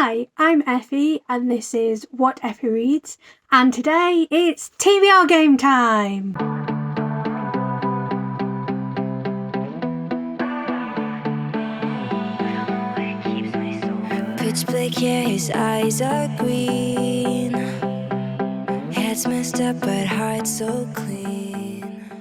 Hi, I'm Effie and this is What Effie Reads, and today it's TBR Game time! Pitch black hair, his eyes are green. Head's messed up but heart so clean.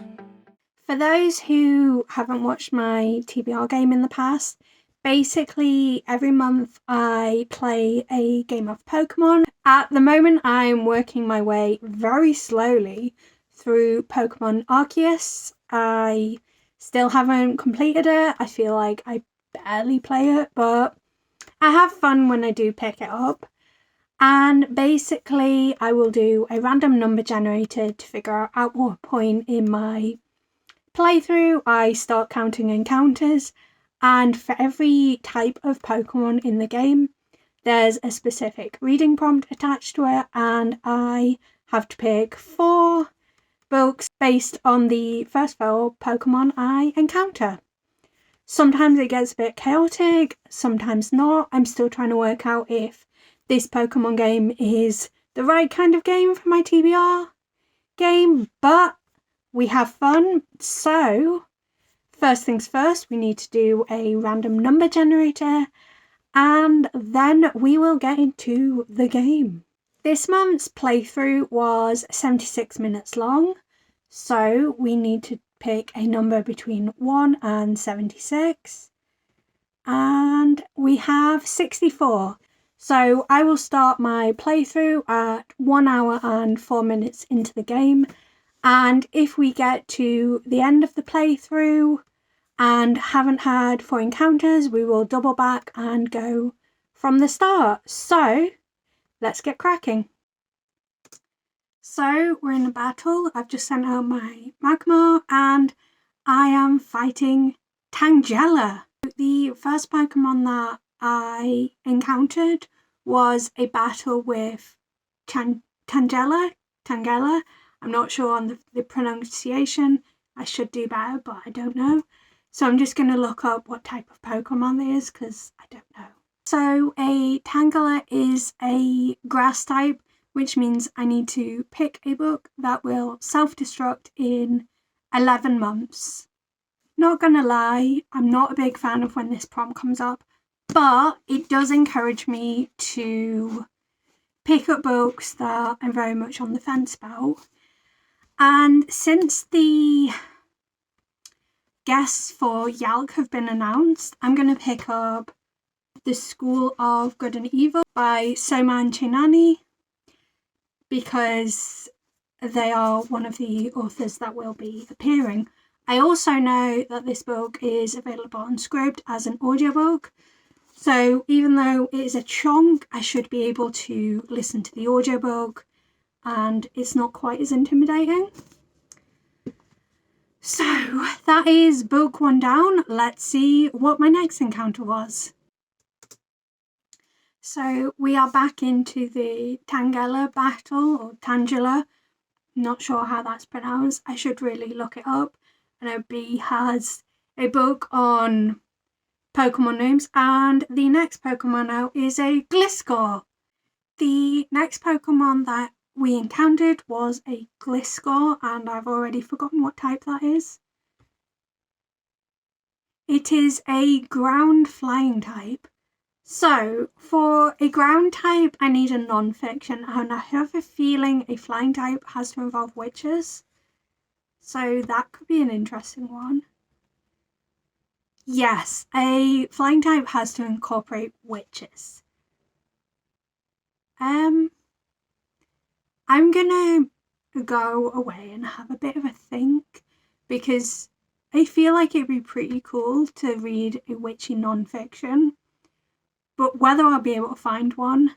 For those who haven't watched my TBR game in the past, basically every month I play a game of Pokemon. At the moment I'm working my way very slowly through Pokemon Arceus. I still haven't completed it. I feel like I barely play it, but I have fun when I do pick it up. And basically I will do a random number generator to figure out what point in my playthrough I start counting encounters, and for every type of Pokemon in the game there's a specific reading prompt attached to it, and I have to pick 4 books based on the first 4 Pokemon I encounter. Sometimes it gets a bit chaotic, sometimes not. I'm still trying to work out if this Pokemon game is the right kind of game for my TBR game, but we have fun. So first things first, we need to do a random number generator and then we will get into the game. This month's playthrough was 76 minutes long, so we need to pick a number between 1 and 76, and we have 64. So I will start my playthrough at 1 hour and 4 minutes into the game, and if we get to the end of the playthrough and haven't had 4 encounters, we will double back and go from the start. So let's get cracking. So we're in a battle. I've just sent out my Magmar and I am fighting Tangela. The first Pokemon that I encountered was a battle with Tangela. I'm not sure on the pronunciation. I should do better, but I don't know. So I'm just going to look up what type of Pokemon it is because I don't know. So a Tangela is a grass type, which means I need to pick a book that will self-destruct in 11 months. Not gonna lie, I'm not a big fan of when this prompt comes up, but it does encourage me to pick up books that I'm very much on the fence about. And since the guests for Yalk have been announced, I'm going to pick up The School of Good and Evil by Soman Chinani, because they are one of the authors that will be appearing. I also know that this book is available on Scribd as an audiobook, so even though it is a chunk, I should be able to listen to the audiobook and it's not quite as intimidating. So that is book 1 down. Let's see what my next encounter was. So we are back into the Tangela battle, or Tangela. Not sure how that's pronounced. I should really look it up. I know B has a book on Pokemon names, and the next Pokemon out is a Gliscor. The next Pokemon that we encountered was a Gliscor, and I've already forgotten what type that is. It is a ground flying type. So for a ground type I need a non-fiction, and I have a feeling a flying type has to involve witches. So that could be an interesting one. Yes, a flying type has to incorporate witches. I'm gonna go away and have a bit of a think, because I feel like it'd be pretty cool to read a witchy non-fiction, but whether I'll be able to find one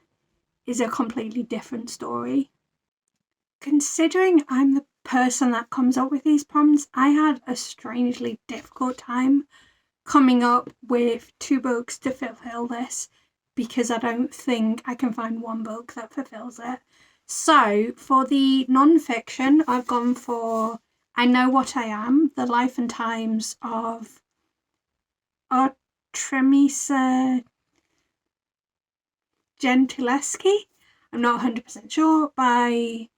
is a completely different story. Considering I'm the person that comes up with these prompts, I had a strangely difficult time coming up with 2 books to fulfill this, because I don't think I can find one book that fulfills it. So for the non-fiction, I've gone for I Know What I Am, The Life and Times of Artemisa Gentileschi, I'm not 100% sure, by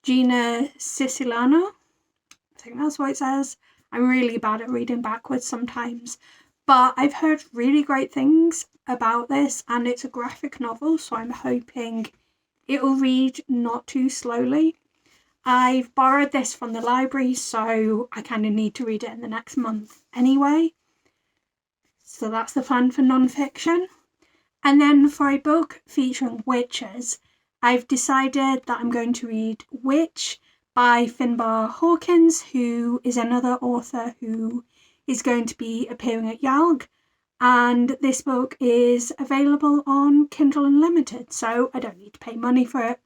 Gina Siciliano. I think that's what it says. I'm really bad at reading backwards sometimes, but I've heard really great things about this, and it's a graphic novel, so I'm hoping it'll read not too slowly. I've borrowed this from the library, so I kind of need to read it in the next month anyway. So that's the plan for non-fiction. And then for a book featuring witches, I've decided that I'm going to read Witch by Finbar Hawkins, who is another author who is going to be appearing at YALG. And this book is available on Kindle Unlimited, so I don't need to pay money for it,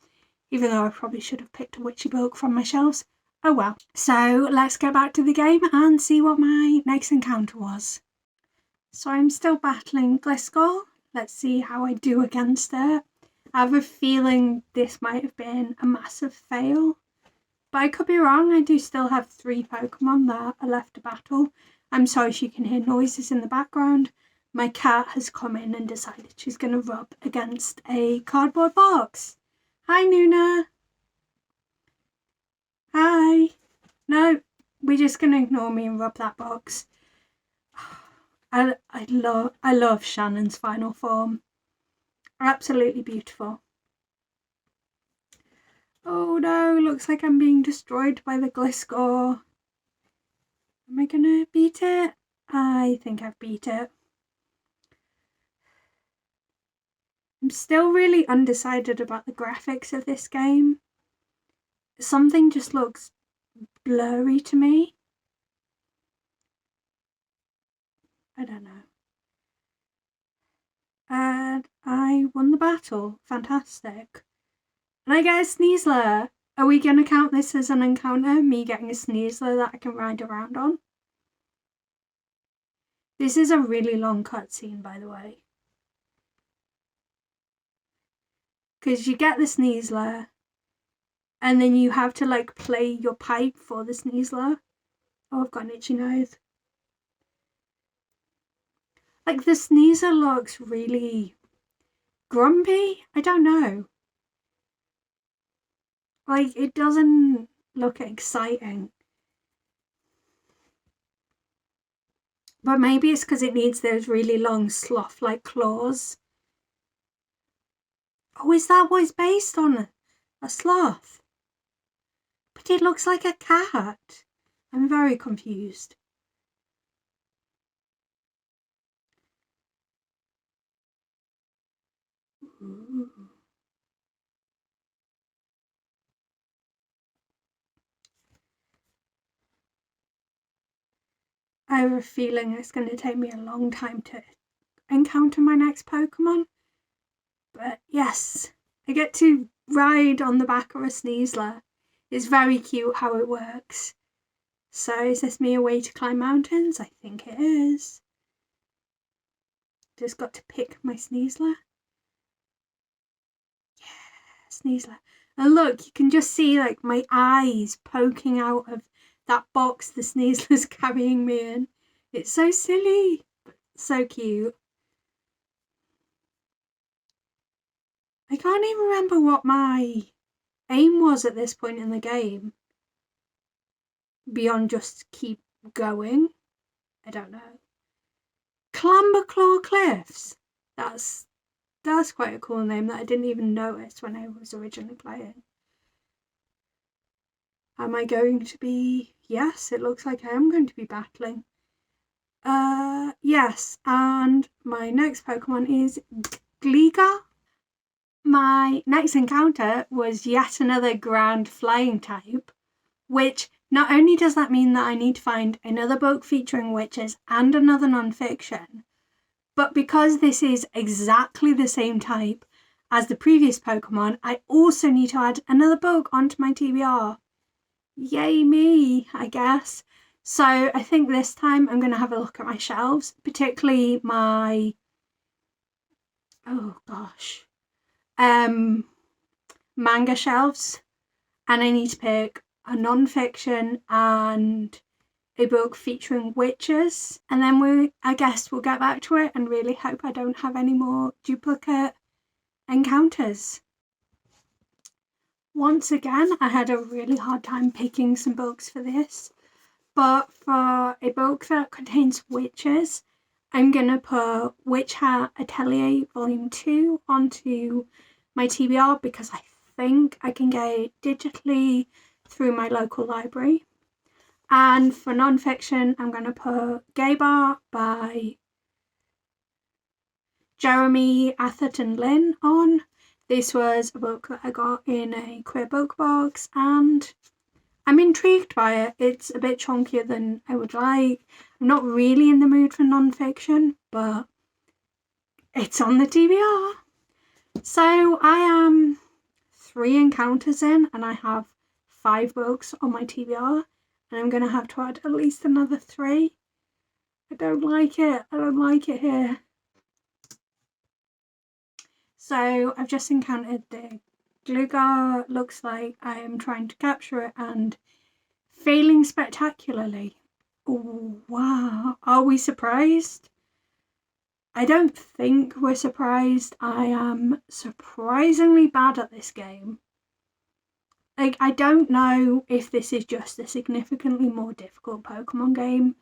even though I probably should have picked a witchy book from my shelves. Oh well. So let's get back to the game and see what my next encounter was. So I'm still battling Gliscor. Let's see how I do against it. I have a feeling this might have been a massive fail, but I could be wrong. I do still have 3 Pokemon that are left to battle. I'm sorry if you can hear noises in the background. My cat has come in and decided she's going to rub against a cardboard box. Hi, Nuna. Hi. No, we're just going to ignore me and rub that box. I love Shannon's final form. Absolutely beautiful. Oh no, looks like I'm being destroyed by the Gliscor. Am I gonna beat it? I think I've beat it. I'm still really undecided about the graphics of this game. Something just looks blurry to me. I don't know. And I won the battle. Fantastic. And I get a Sneasler. Are we going to count this as an encounter? Me getting a Sneasler that I can ride around on? This is a really long cutscene, by the way. Because you get the Sneasler, and then you have to like play your pipe for the Sneasler. Oh, I've got an itchy nose. Like, the Sneasler looks really grumpy. I don't know. Like, it doesn't look exciting. But maybe it's because it needs those really long sloth-like claws. Oh, is that what it's based on? A sloth? But it looks like a cat. I'm very confused. Ooh. I have a feeling it's going to take me a long time to encounter my next Pokemon. But yes, I get to ride on the back of a Sneasler. It's very cute how it works. So is this me a way to climb mountains? I think it is. Just got to pick my Sneasler. Yeah, Sneasler. And look, you can just see like my eyes poking out of that box the Sneasler's carrying me in. It's so silly, but so cute. I can't even remember what my aim was at this point in the game. Beyond just keep going. I don't know. Clamberclaw Cliffs. That's quite a cool name that I didn't even notice when I was originally playing. Am I going to be... Yes, it looks like I am going to be battling. Yes, and my next Pokemon is Gliscor. My next encounter was yet another ground flying type, which not only does that mean that I need to find another book featuring witches and another non-fiction, but because this is exactly the same type as the previous Pokemon, I also need to add another book onto my TBR. Yay me, I guess. So I think this time I'm going to have a look at my shelves, particularly my... Oh gosh. Manga shelves. And I need to pick a non-fiction and a book featuring witches. And then I guess we'll get back to it and really hope I don't have any more duplicate encounters. Once again, I had a really hard time picking some books for this, but for a book that contains witches, I'm going to put Witch Hat Atelier Volume 2 onto my TBR because I think I can get it digitally through my local library. And for non-fiction, I'm going to put Gay Bar by Jeremy Atherton Lynn on. This was a book that I got in a queer book box and I'm intrigued by it. It's a bit chunkier than I would like. I'm not really in the mood for non-fiction, but it's on the TBR. So I am 3 encounters in and I have 5 books on my TBR and I'm going to have to add at least another 3. I don't like it. I don't like it here. So I've just encountered the Gliscor. Looks like I am trying to capture it and failing spectacularly. Oh, wow. Are we surprised? I don't think we're surprised. I am surprisingly bad at this game. Like, I don't know if this is just a significantly more difficult Pokemon game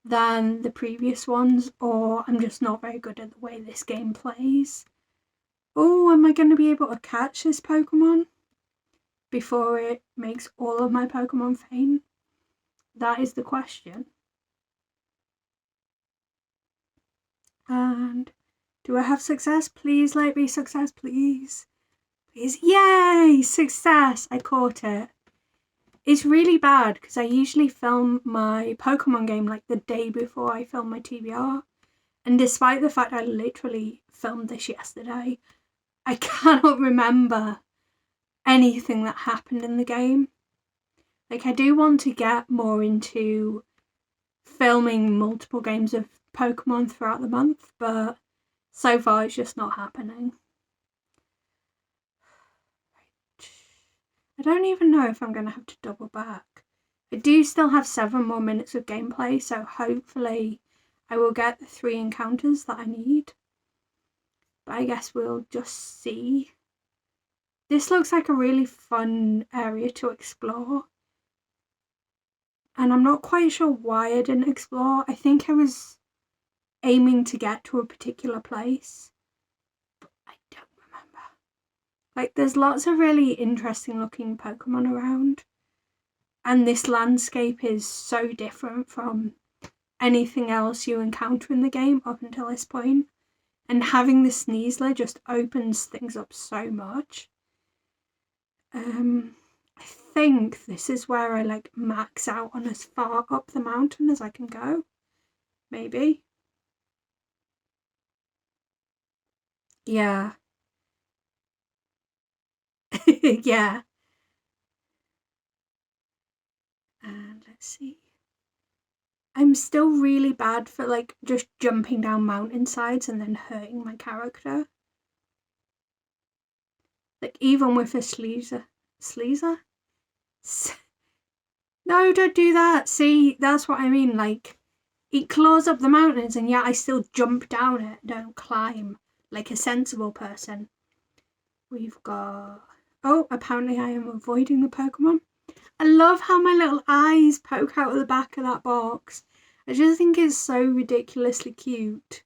than the previous ones, or I'm just not very good at the way this game plays. Oh, am I going to be able to catch this Pokemon before it makes all of my Pokemon faint? That is the question. And do I have success? Please let me success, please. Please. Yay! Success! I caught it. It's really bad because I usually film my Pokemon game like the day before I film my TBR. And despite the fact I literally filmed this yesterday, I cannot remember anything that happened in the game. Like, I do want to get more into filming multiple games of Pokemon throughout the month, but so far it's just not happening. I don't even know if I'm going to have to double back. I do still have 7 more minutes of gameplay, so hopefully I will get the 3 encounters that I need. But I guess we'll just see. This looks like a really fun area to explore. And I'm not quite sure why I didn't explore. I think I was aiming to get to a particular place, but I don't remember. Like, there's lots of really interesting looking Pokemon around. And this landscape is so different from anything else you encounter in the game up until this point. And having the Sneasler just opens things up so much. I think this is where I like max out on as far up the mountain as I can go. Maybe. Yeah. Yeah. And let's see. I'm still really bad for like just jumping down mountainsides and then hurting my character. Like, even with a Sleazer. No, don't do that. See, that's what I mean. Like, it claws up the mountains and yet I still jump down it, don't climb like a sensible person. We've got... Oh, apparently I am avoiding the Pokemon. I love how my little eyes poke out of the back of that box. I just think it's so ridiculously cute.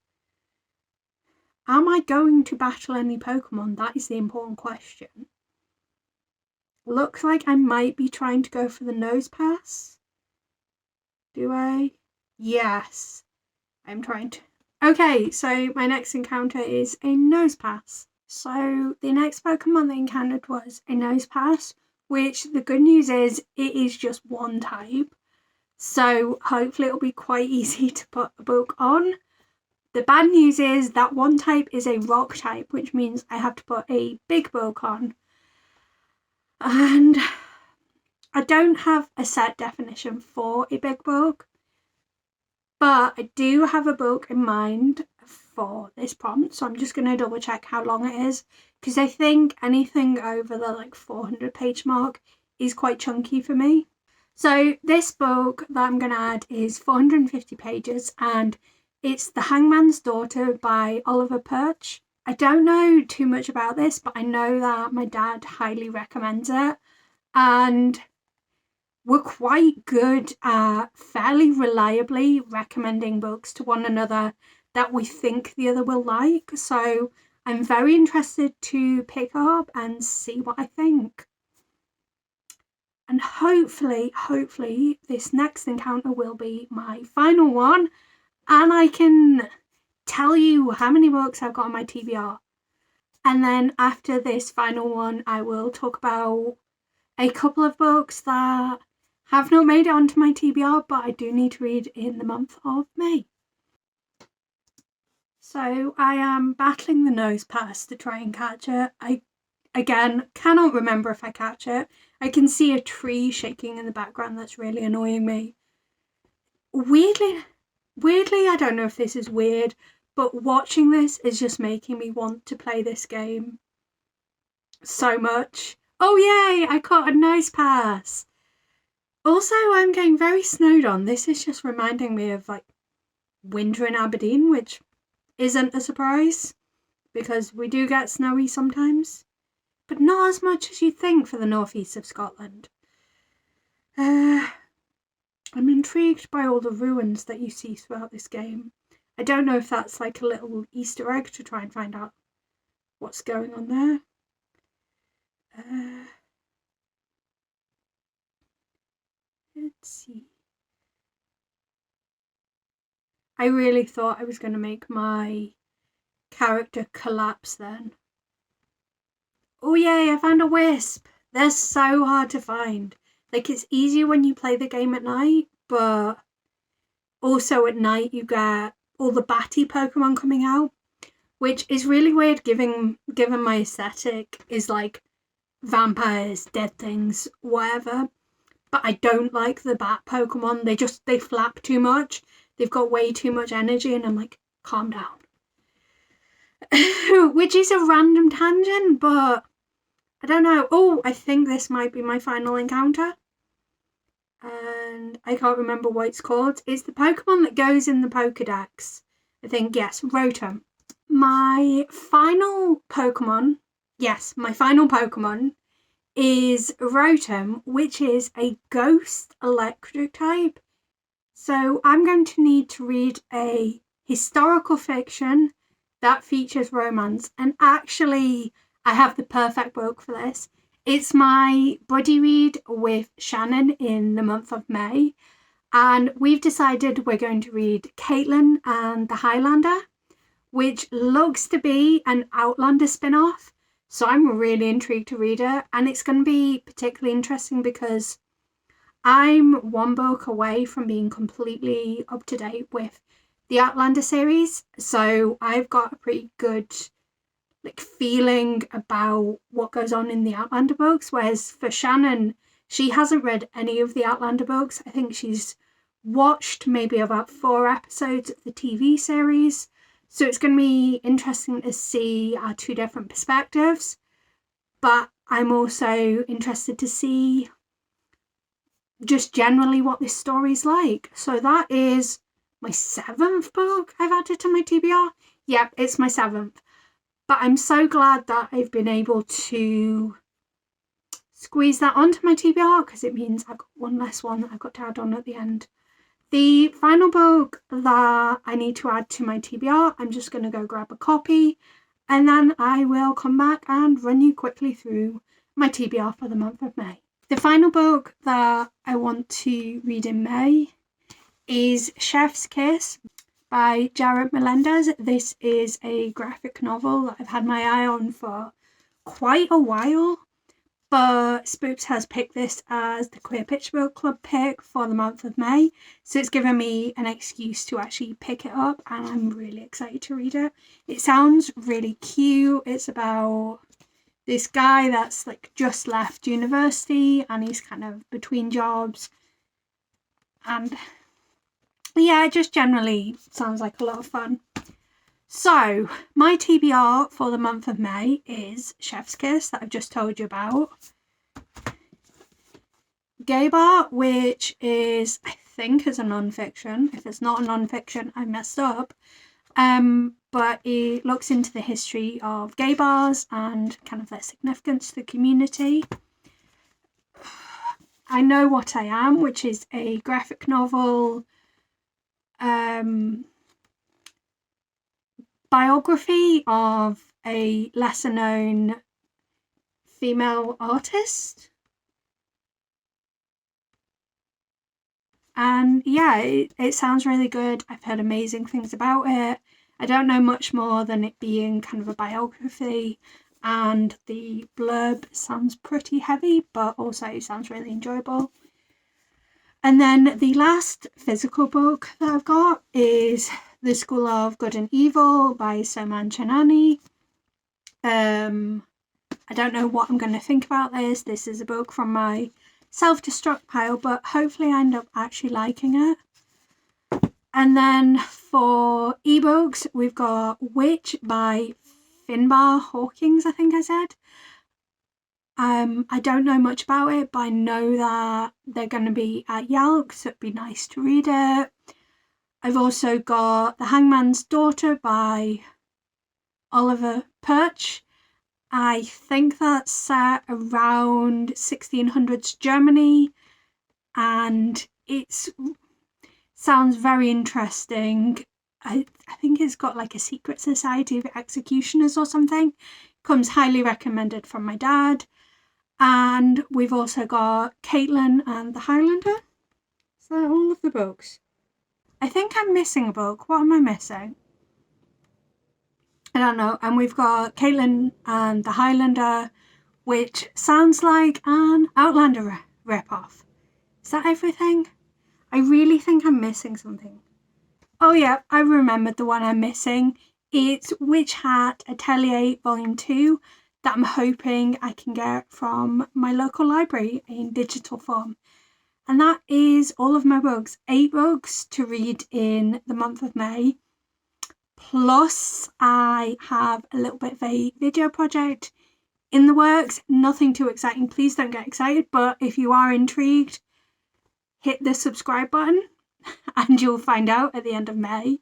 Am I going to battle any Pokemon? That is the important question. Looks like I might be trying to go for the nose pass. Do I? Yes. I'm trying to. Okay, so my next encounter is a nose pass. So the next Pokemon that I encountered was a nose pass, which the good news is it is just one type. So hopefully it'll be quite easy to put a book on. The bad news is that one type is a rock type, which means I have to put a big book on. And I don't have a set definition for a big book, but I do have a book in mind for this prompt, so I'm just going to double check how long it is, because I think anything over the like 400 page mark is quite chunky for me. So this book that I'm going to add is 450 pages and it's The Hangman's Daughter by Oliver Perch. I don't know too much about this, but I know that my dad highly recommends it. And we're quite good at fairly reliably recommending books to one another that we think the other will like. So I'm very interested to pick up and see what I think. And hopefully, this next encounter will be my final one, and I can tell you how many books I've got on my TBR. And then after this final one, I will talk about a couple of books that have not made it onto my TBR, but I do need to read in the month of May. So I am battling the nose pass to try and catch it. I, again, cannot remember if I catch it. I can see a tree shaking in the background that's really annoying me. Weirdly, I don't know if this is weird, but watching this is just making me want to play this game so much. Oh yay, I caught a nose pass. Also, I'm getting very snowed on. This is just reminding me of like winter in Aberdeen, which isn't a surprise because we do get snowy sometimes, but not as much as you'd think for the northeast of Scotland. I'm intrigued by all the ruins that you see throughout this game. I don't know if that's like a little Easter egg to try and find out what's going on there. Let's see. I really thought I was going to make my character collapse then. Oh yay, I found a wisp. They're so hard to find. Like, it's easier when you play the game at night, but also at night you get all the batty Pokemon coming out, which is really weird given my aesthetic is like vampires, dead things, whatever. But I don't like the bat Pokemon. They flap too much. They've got way too much energy, and I'm like, calm down. Which is a random tangent, but I don't know. Oh, I think this might be my final encounter. And I can't remember what it's called. It's the Pokemon that goes in the Pokedex. I think, yes, Rotom. My final Pokemon is Rotom, which is a ghost electric type. So I'm going to need to read a historical fiction that features romance. And actually, I have the perfect book for this. It's my buddy read with Shannon in the month of May. And we've decided we're going to read Caitlin and the Highlander, which looks to be an Outlander spin-off. So I'm really intrigued to read it. And it's going to be particularly interesting because I'm one book away from being completely up to date with the Outlander series. So I've got a pretty good feeling about what goes on in the Outlander books. Whereas for Shannon, she hasn't read any of the Outlander books. I think she's watched maybe about 4 episodes of the TV series. So it's going to be interesting to see our 2 different perspectives. But I'm also interested to see just generally what this story's like. So that is my 7th book I've added to my TBR. Yep, it's my 7th. But I'm so glad that I've been able to squeeze that onto my TBR because it means I've got one less one that I've got to add on at the end. The final book that I need to add to my TBR, I'm just going to go grab a copy and then I will come back and run you quickly through my TBR for the month of May. The final book that I want to read in May is Chef's Kiss by Jared Melendez. This is a graphic novel that I've had my eye on for quite a while, but Spooks has picked this as the Queer Picture Book Club pick for the month of May, so it's given me an excuse to actually pick it up and I'm really excited to read it. It sounds really cute. It's about this guy that's just left university and he's kind of between jobs, and yeah, it just generally sounds like a lot of fun. So my TBR for the month of May is Chef's Kiss that I've just told you about. Gay Bar, which is, I think, is a non-fiction. If it's not a non-fiction, I messed up. But it looks into the history of gay bars and kind of their significance to the community. I Know What I Am, which is a graphic novel biography of a lesser known female artist. And yeah, it sounds really good. I've heard amazing things about it. I don't know much more than it being kind of a biography, and the blurb sounds pretty heavy, but also sounds really enjoyable. And then the last physical book that I've got is The School of Good and Evil by Soman Chanani. I don't know what I'm going to think about this. This is a book from my self-destruct pile, but hopefully I end up actually liking it. And then for ebooks, we've got Witch by Finbar Hawkins, I think I said. I don't know much about it, but I know that they're going to be at Yelp, so it'd be nice to read it. I've also got The Hangman's Daughter by Oliver Perch. I think that's set around 1600s Germany, and it sounds very interesting. I think it's got like a secret society of executioners or something. Comes highly recommended from my dad. And we've also got Caitlin and the Highlander. So all of the books. I think I'm missing a book. What am I missing? I don't know. And we've got Caitlin and the Highlander, which sounds like an Outlander ripoff. Is that everything? I really think I'm missing something. Oh yeah, I remembered the one I'm missing. It's Witch Hat Atelier Volume 2 that I'm hoping I can get from my local library in digital form. And that is all of my books. 8 books to read in the month of May. Plus, I have a little bit of a video project in the works. Nothing too exciting. Please don't get excited. But if you are intrigued, hit the subscribe button and you'll find out at the end of May.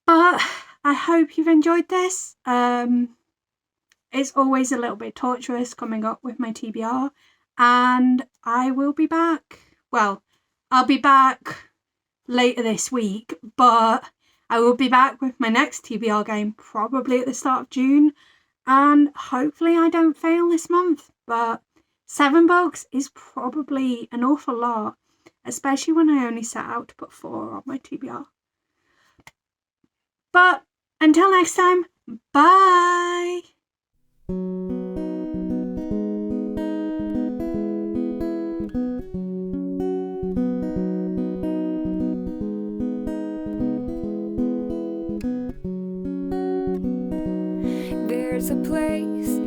But I hope you've enjoyed this. It's always a little bit torturous coming up with my TBR, and I will be back. Well, I'll be back later this week, but I will be back with my next TBR game probably at the start of June, and hopefully I don't fail this month. But 7 books is probably an awful lot, especially when I only set out to put 4 on my TBR. But until next time, bye! There's a place